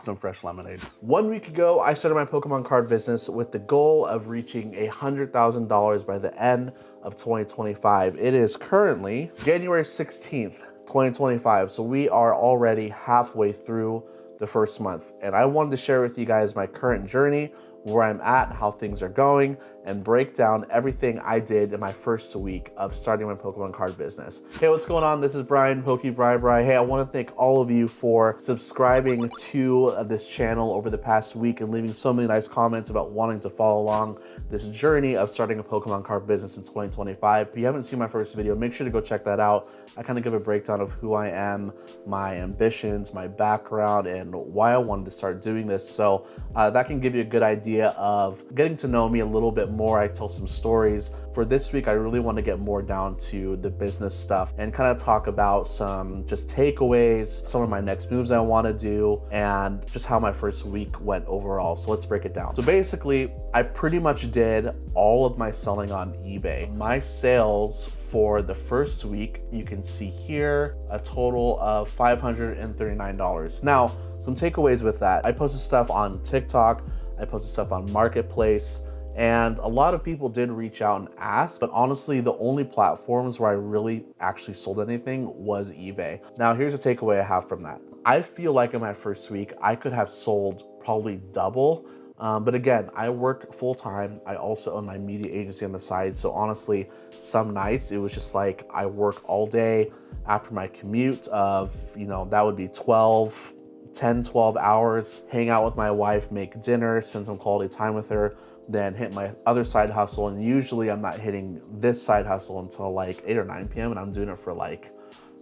some fresh lemonade. 1 week ago, I started my Pokemon card business with the goal of reaching $100,000 by the end of 2025. It is currently January 16th, 2025. So we are already halfway through the first month. And I wanted to share with you guys my current journey, where I'm at, how things are going, and break down everything I did in my first week of starting my Pokemon card business. Hey, what's going on? This is Brian, PokeBri. Hey, I want to thank all of you for subscribing to this channel over the past week and leaving so many nice comments about wanting to follow along this journey of starting a Pokemon card business in 2025. If you haven't seen my first video, make sure to go check that out. I kind of give a breakdown of who I am, my ambitions, my background, and why I wanted to start doing this. So that can give you a good idea of getting to know me a little bit more. I tell some stories. For this week, I really want to get more down to the business stuff and kind of talk about some just takeaways, some of my next moves I want to do, and just how my first week went overall. So let's break it down. So basically, I pretty much did all of my selling on eBay. My sales for the first week, you can see here, a total of $539. Now, some takeaways with that. I posted stuff on TikTok, I posted stuff on Marketplace, and a lot of people did reach out and ask, but honestly, the only platforms where I really actually sold anything was eBay. Now, here's a takeaway I have from that. I feel like in my first week, I could have sold probably double, but again, I work full time. I also own my media agency on the side. So honestly, some nights it was just like I work all day after my commute of, that would be 10, 12 hours, hang out with my wife, make dinner, spend some quality time with her, then hit my other side hustle. And usually I'm not hitting this side hustle until like 8 or 9 p.m. and I'm doing it for like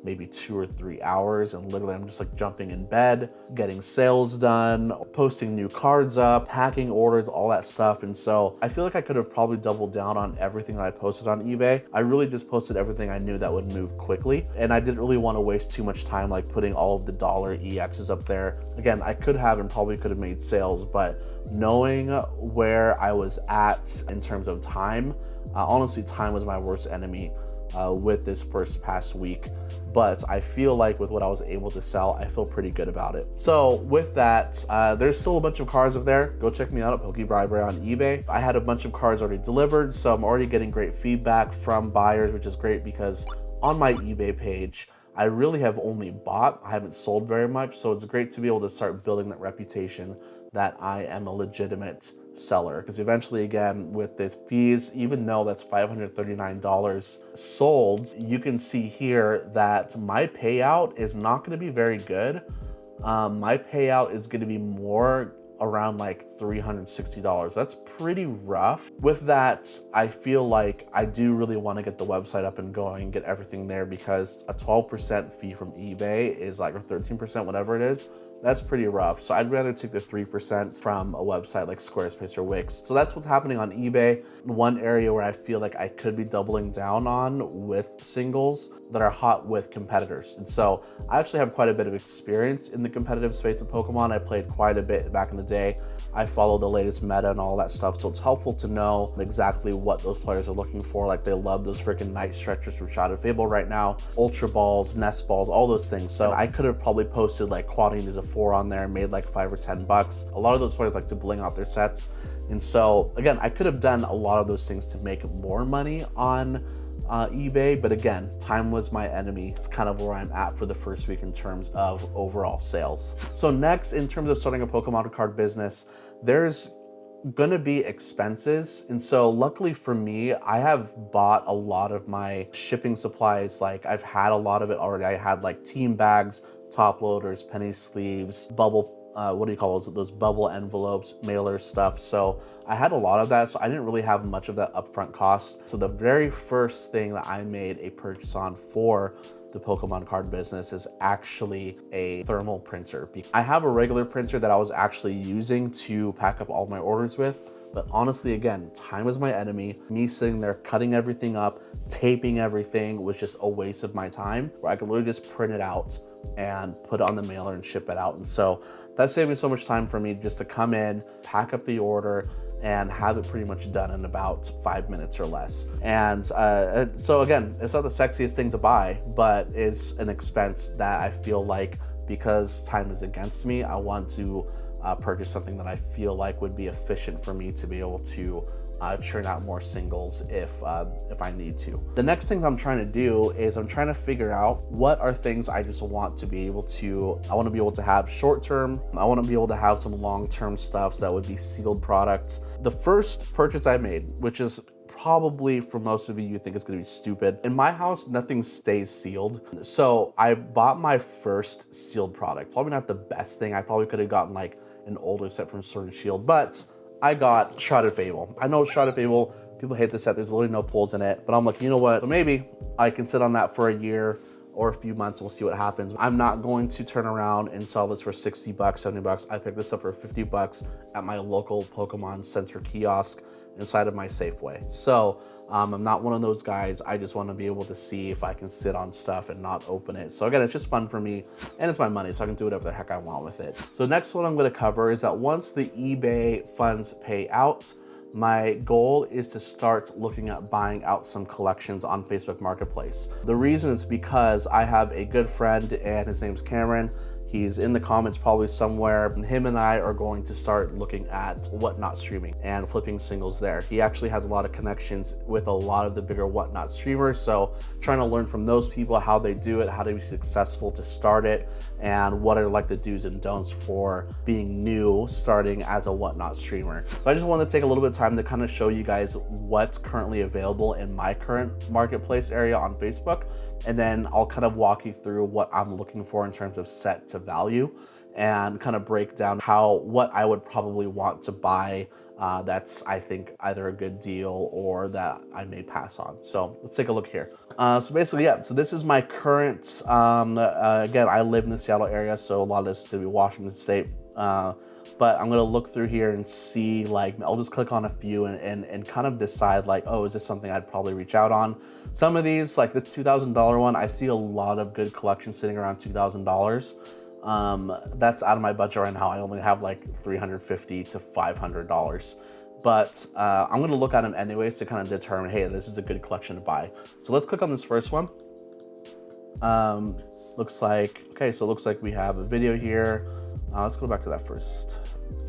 maybe 2 or 3 hours. And literally I'm just like jumping in bed, getting sales done, posting new cards up, packing orders, all that stuff. And so I feel like I could have probably doubled down on everything that I posted on eBay. I really just posted everything I knew that would move quickly. And I didn't really want to waste too much time like putting all of the dollar EXs up there. Again, I could have and probably could have made sales, but knowing where I was at in terms of time, honestly, time was my worst enemy with this past week. But I feel like with what I was able to sell, I feel pretty good about it. So with that, there's still a bunch of cards up there. Go check me out at PokeBri on eBay. I had a bunch of cards already delivered, so I'm already getting great feedback from buyers, which is great because on my eBay page, I really have only bought, I haven't sold very much. So it's great to be able to start building that reputation that I am a legitimate seller. Because eventually, again, with the fees, even though that's $539 sold, you can see here that my payout is not going to be very good. My payout is going to be more around like $360. That's pretty rough. With that, I feel like I do really want to get the website up and going and get everything there, because a 12% fee from eBay is like, or 13%, whatever it is, that's pretty rough. So I'd rather take the 3% from a website like Squarespace or Wix. So that's what's happening on eBay. One area where I feel like I could be doubling down on with singles that are hot with competitors. And so I actually have quite a bit of experience in the competitive space of Pokemon. I played quite a bit back in the day. I follow the latest meta and all that stuff, so it's helpful to know exactly what those players are looking for. Like, they love those freaking Night Stretchers from Shrouded Fable right now, Ultra Balls, Nest Balls, all those things. So I could have probably posted like Quadrant is a 4 on there, made like $5 or $10. A lot of those players like to bling out their sets. And so again, I could have done a lot of those things to make more money on eBay, but again, time was my enemy. It's kind of where I'm at for the first week in terms of overall sales. So next, in terms of starting a Pokemon card business, there's gonna be expenses. And so luckily for me, I have bought a lot of my shipping supplies. Like, I've had a lot of it already. I had like team bags, top loaders, penny sleeves, bubble what do you call those bubble envelopes, mailer stuff. So I had a lot of that, so I didn't really have much of that upfront cost. So the very first thing that I made a purchase on for the Pokemon card business is actually a thermal printer. I have a regular printer that I was actually using to pack up all my orders with, but honestly, again, time is my enemy. Me sitting there cutting everything up, taping everything was just a waste of my time, where I could literally just print it out and put it on the mailer and ship it out. And so that saved me so much time for me just to come in, pack up the order, and have it pretty much done in about 5 minutes or less. And so again, it's not the sexiest thing to buy, but it's an expense that I feel like because time is against me, I want to purchase something that I feel like would be efficient for me to be able to churn out more singles if I need to. The next things I'm trying to do is I'm trying to figure out what are things I just want to be able to, I want to be able to have short term, I want to be able to have some long-term stuff that would be sealed products. The first purchase I made, which is probably for most of you think it's gonna be stupid. In my house, nothing stays sealed. So I bought my first sealed product. Probably not the best thing. I probably could have gotten like an older set from Sword and Shield, but I got Shrouded Fable. I know Shrouded Fable, people hate the set, there's literally no pulls in it, but I'm like, you know what, so maybe I can sit on that for a year or a few months, we'll see what happens. I'm not going to turn around and sell this for 60 bucks, 70 bucks. I picked this up for 50 bucks at my local Pokemon Center kiosk inside of my Safeway. So I'm not one of those guys. I just want to be able to see if I can sit on stuff and not open it. So again, it's just fun for me and it's my money, so I can do whatever the heck I want with it. So next one I'm going to cover is that once the eBay funds pay out, my goal is to start looking at buying out some collections on Facebook Marketplace. The reason is because I have a good friend and his name's Cameron. He's in the comments probably somewhere, and him and I are going to start looking at Whatnot streaming and flipping singles there. He actually has a lot of connections with a lot of the bigger Whatnot streamers, so trying to learn from those people how they do it, how to be successful to start it, and what are like the do's and don'ts for being new, starting as a Whatnot streamer. So I just wanted to take a little bit of time to kind of show you guys what's currently available in my current marketplace area on Facebook, and then I'll kind of walk you through what I'm looking for in terms of set to value and kind of break down what I would probably want to buy that's, I think, either a good deal or that I may pass on. So let's take a look here. So basically, yeah, so this is my current, again, I live in the Seattle area, so a lot of this is gonna be Washington State. But I'm gonna look through here and see, like, I'll just click on a few and kind of decide like, oh, is this something I'd probably reach out on? Some of these, like the $2,000 one, I see a lot of good collections sitting around $2,000. That's out of my budget right now. I only have like $350 to $500. But I'm gonna look at them anyways to kind of determine, hey, this is a good collection to buy. So let's click on this first one. Looks like, okay, so it looks like we have a video here. Let's go back to that first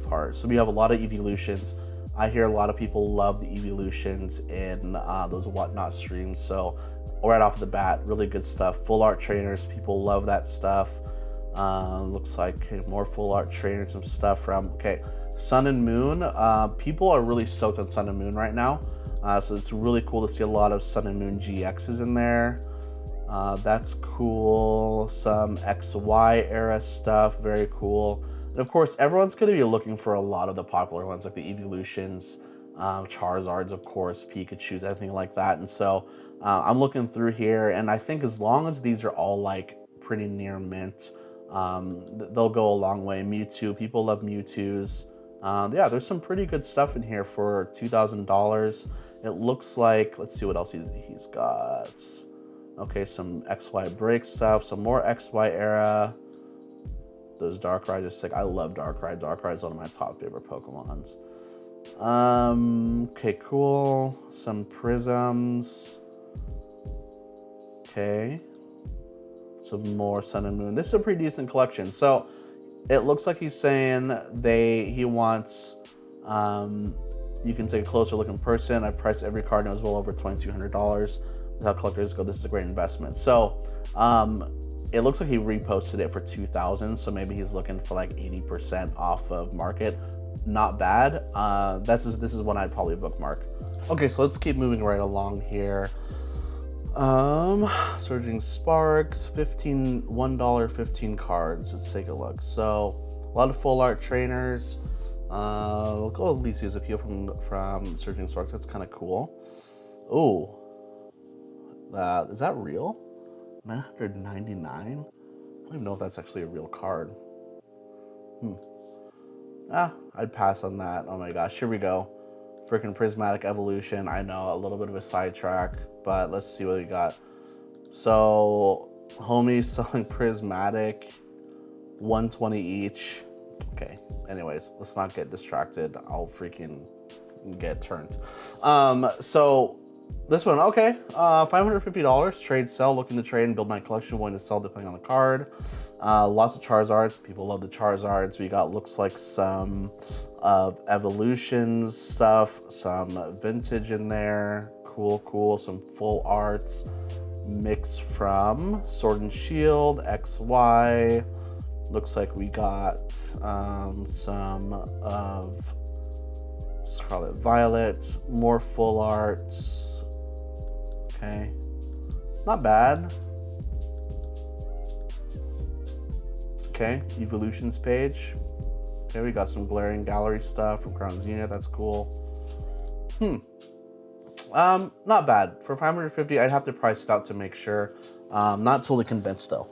part. So we have a lot of evolutions. I hear a lot of people love the evolutions in those Whatnot streams. So right off the bat, really good stuff. Full art trainers, people love that stuff. Looks like okay, more full art trainers and stuff from, okay, Sun and Moon. People are really stoked on Sun and Moon right now. So it's really cool to see a lot of Sun and Moon GXs in there. That's cool. Some XY era stuff, very cool. And of course, everyone's gonna be looking for a lot of the popular ones, like the evolutions, Charizards, of course, Pikachus, anything like that. And so I'm looking through here, and I think as long as these are all like pretty near mint, they'll go a long way. Mewtwo, people love Mewtwo's. Yeah, there's some pretty good stuff in here for $2,000. It looks like, let's see what else he's got. Okay, some XY break stuff, some more XY era. Those Darkrai, just like, I love Darkrai. Darkrai is one of my top favorite Pokemons. Okay, cool. Some Prisms. Okay. Some more Sun and Moon. This is a pretty decent collection. So it looks like he's saying he wants, you can take a closer look in person. I priced every card and it was well over $2,200. That's how collectors go. This is a great investment. So it looks like he reposted it for $2,000. So maybe he's looking for like 80% off of market. Not bad. This is one I'd probably bookmark. Okay, so let's keep moving right along here. Surging Sparks, $1, 15 cards. Let's take a look. So a lot of full art trainers. We'll go Alicia's Appeal from Surging Sparks. That's kind of cool. Ooh. Is that real? $999? I don't even know if that's actually a real card. I'd pass on that. Oh my gosh, here we go. Freaking Prismatic Evolution. I know, a little bit of a sidetrack, but let's see what we got. So, homies selling Prismatic, $120 each. Okay, anyways, let's not get distracted. I'll freaking get turned. So This one, okay. $550, trade sell, looking to trade and build my collection, willing to sell depending on the card. Lots of Charizards, people love the Charizards. We got, looks like some Evolutions stuff, some vintage in there. Cool, some full arts. Mix from Sword and Shield, XY. Looks like we got some of Scarlet Violet, more full arts. Okay, not bad. Okay, Evolutions page. Okay, we got some Glaring Gallery stuff from Crown Zenith, that's cool. Not bad. For 550, I'd have to price it out to make sure. Not totally convinced though.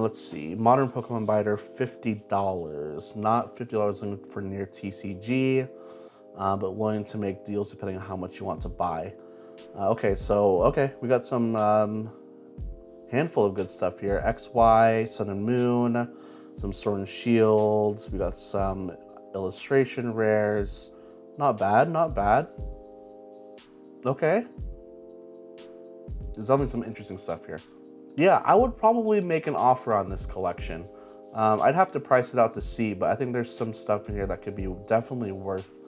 Let's see, Modern Pokemon Binder, $50. Not $50 for near TCG, but willing to make deals depending on how much you want to buy. Okay, we got some handful of good stuff here. XY, Sun and Moon, some Sword and Shield. We got some illustration rares. Not bad. Okay. There's definitely some interesting stuff here. Yeah, I would probably make an offer on this collection. I'd have to price it out to see, but I think there's some stuff in here that could be definitely worth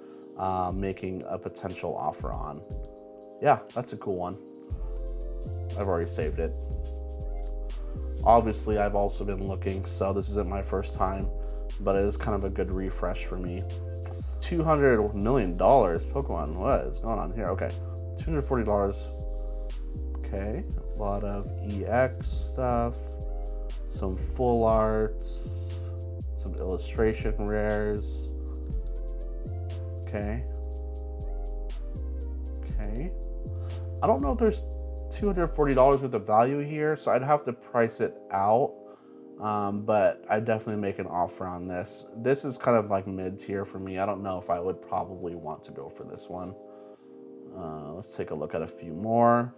making a potential offer on. Yeah, that's a cool one. I've already saved it. Obviously, I've also been looking, so this isn't my first time, but it is kind of a good refresh for me. $200 million Pokemon, what is going on here? Okay, $240. Okay, a lot of EX stuff, some full arts, some illustration rares. Okay. I don't know if there's $240 worth of value here, so I'd have to price it out. But I'd definitely make an offer on this. This is kind of like mid-tier for me. I don't know if I would probably want to go for this one. Let's take a look at a few more.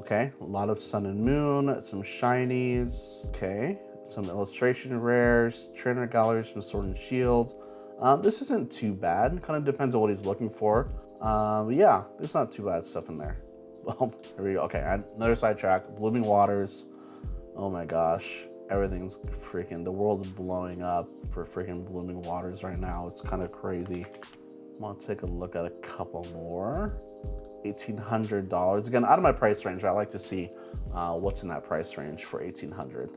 Okay, a lot of Sun and Moon, some shinies. Okay, some illustration rares, trainer galleries from Sword and Shield. This isn't too bad. Kind of depends on what he's looking for. Yeah, there's not too bad stuff in there. Well, here we go. Okay, another sidetrack. Blooming Waters. Oh my gosh, everything's freaking, the world's blowing up for freaking Blooming Waters right now. It's kind of crazy. I'm gonna take a look at a couple more. $1,800. Again, out of my price range. I like to see what's in that price range for $1,800.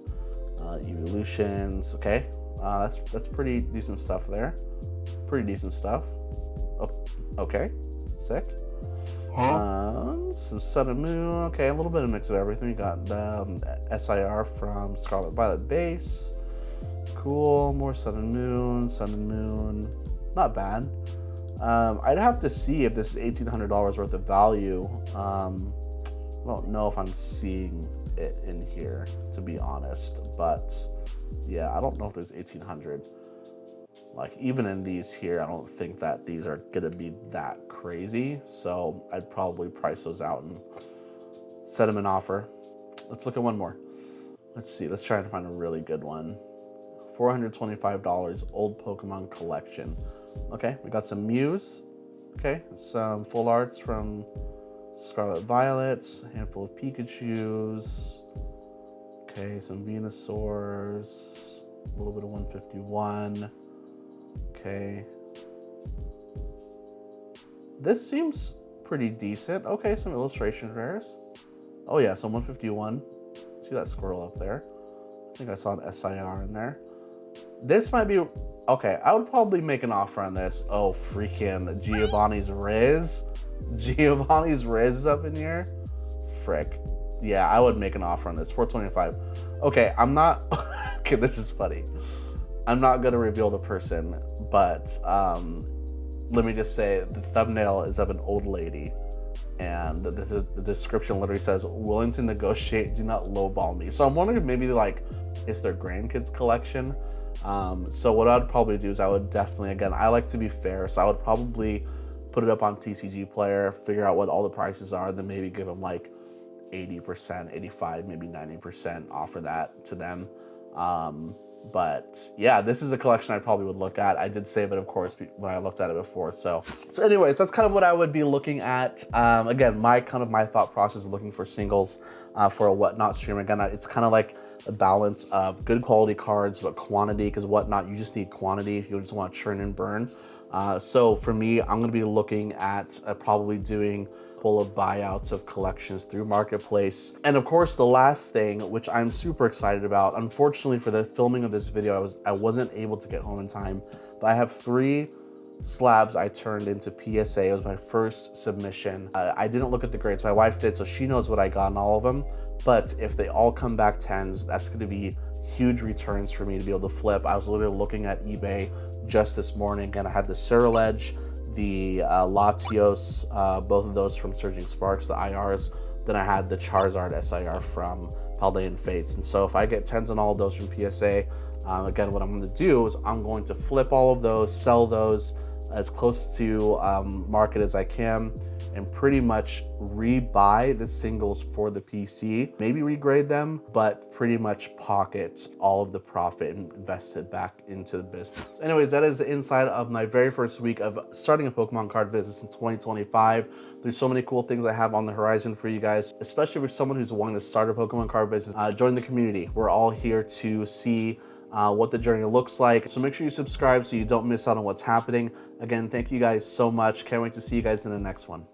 Evolutions. Okay, that's pretty decent stuff there. Pretty decent stuff. Oh, okay, sick. Some Sun and Moon. Okay, a little bit of mix of everything. You got SIR from Scarlet Violet base. Cool. More Sun and Moon. Not bad. I'd have to see if this is $1,800 worth of value. I don't know if I'm seeing it in here, to be honest. But yeah, I don't know if there's 1,800. Like, even in these here, I don't think that these are gonna be that crazy. So I'd probably price those out and set them an offer. Let's look at one more. Let's see, let's try and find a really good one. $425, old Pokemon collection. Okay, we got some Mews. Okay, some full arts from Scarlet Violet, a handful of Pikachus. Okay, some Venusaurs, a little bit of 151. Okay. This seems pretty decent. Okay, some illustration rares. Oh yeah, some 151. See that squirrel up there? I think I saw an SIR in there. This might be, okay, I would probably make an offer on this. Oh, freaking Giovanni's Riz. Giovanni's Riz is up in here. Frick. Yeah, I would make an offer on this, $425. Okay, I'm not, okay, this is funny. I'm not gonna reveal the person, but let me just say the thumbnail is of an old lady, and the description literally says, "Willing to negotiate, do not lowball me." So I'm wondering if maybe like it's their grandkids collection. So what I'd probably do is I would definitely, again, I like to be fair, so I would probably put it up on TCG Player, figure out what all the prices are, then maybe give them like 80%, 85, maybe 90%, offer that to them. But yeah, this is a collection I probably would look at. I did save it, of course, when I looked at it before. So anyways, that's kind of what I would be looking at. Again, my thought process of looking for singles for a Whatnot stream. Again, it's kind of like a balance of good quality cards, but quantity, because Whatnot, you just need quantity if you just want to churn and burn. So for me, I'm going to be looking at probably doing full of buyouts of collections through Marketplace. And of course, the last thing, which I'm super excited about, unfortunately for the filming of this video, I wasn't able to get home in time, but I have 3 slabs I turned into PSA. It was my first submission. I didn't look at the grades. My wife did, so she knows what I got in all of them. But if they all come back 10s, that's going to be huge returns for me to be able to flip. I was literally looking at eBay just this morning, and I had the Cyril Edge, the Latios, both of those from Surging Sparks, the IRs. Then I had the Charizard SIR from Paldean Fates. And so if I get 10s on all of those from PSA, again, what I'm going to do is I'm going to flip all of those, sell those as close to market as I can, and pretty much rebuy the singles for the PC, maybe regrade them, but pretty much pocket all of the profit and invest it back into the business. Anyways, that is the inside of my very first week of starting a Pokemon card business in 2025. There's so many cool things I have on the horizon for you guys, especially for someone who's wanting to start a Pokemon card business. Join the community. We're all here to see what the journey looks like. So make sure you subscribe so you don't miss out on what's happening. Again, thank you guys so much. Can't wait to see you guys in the next one.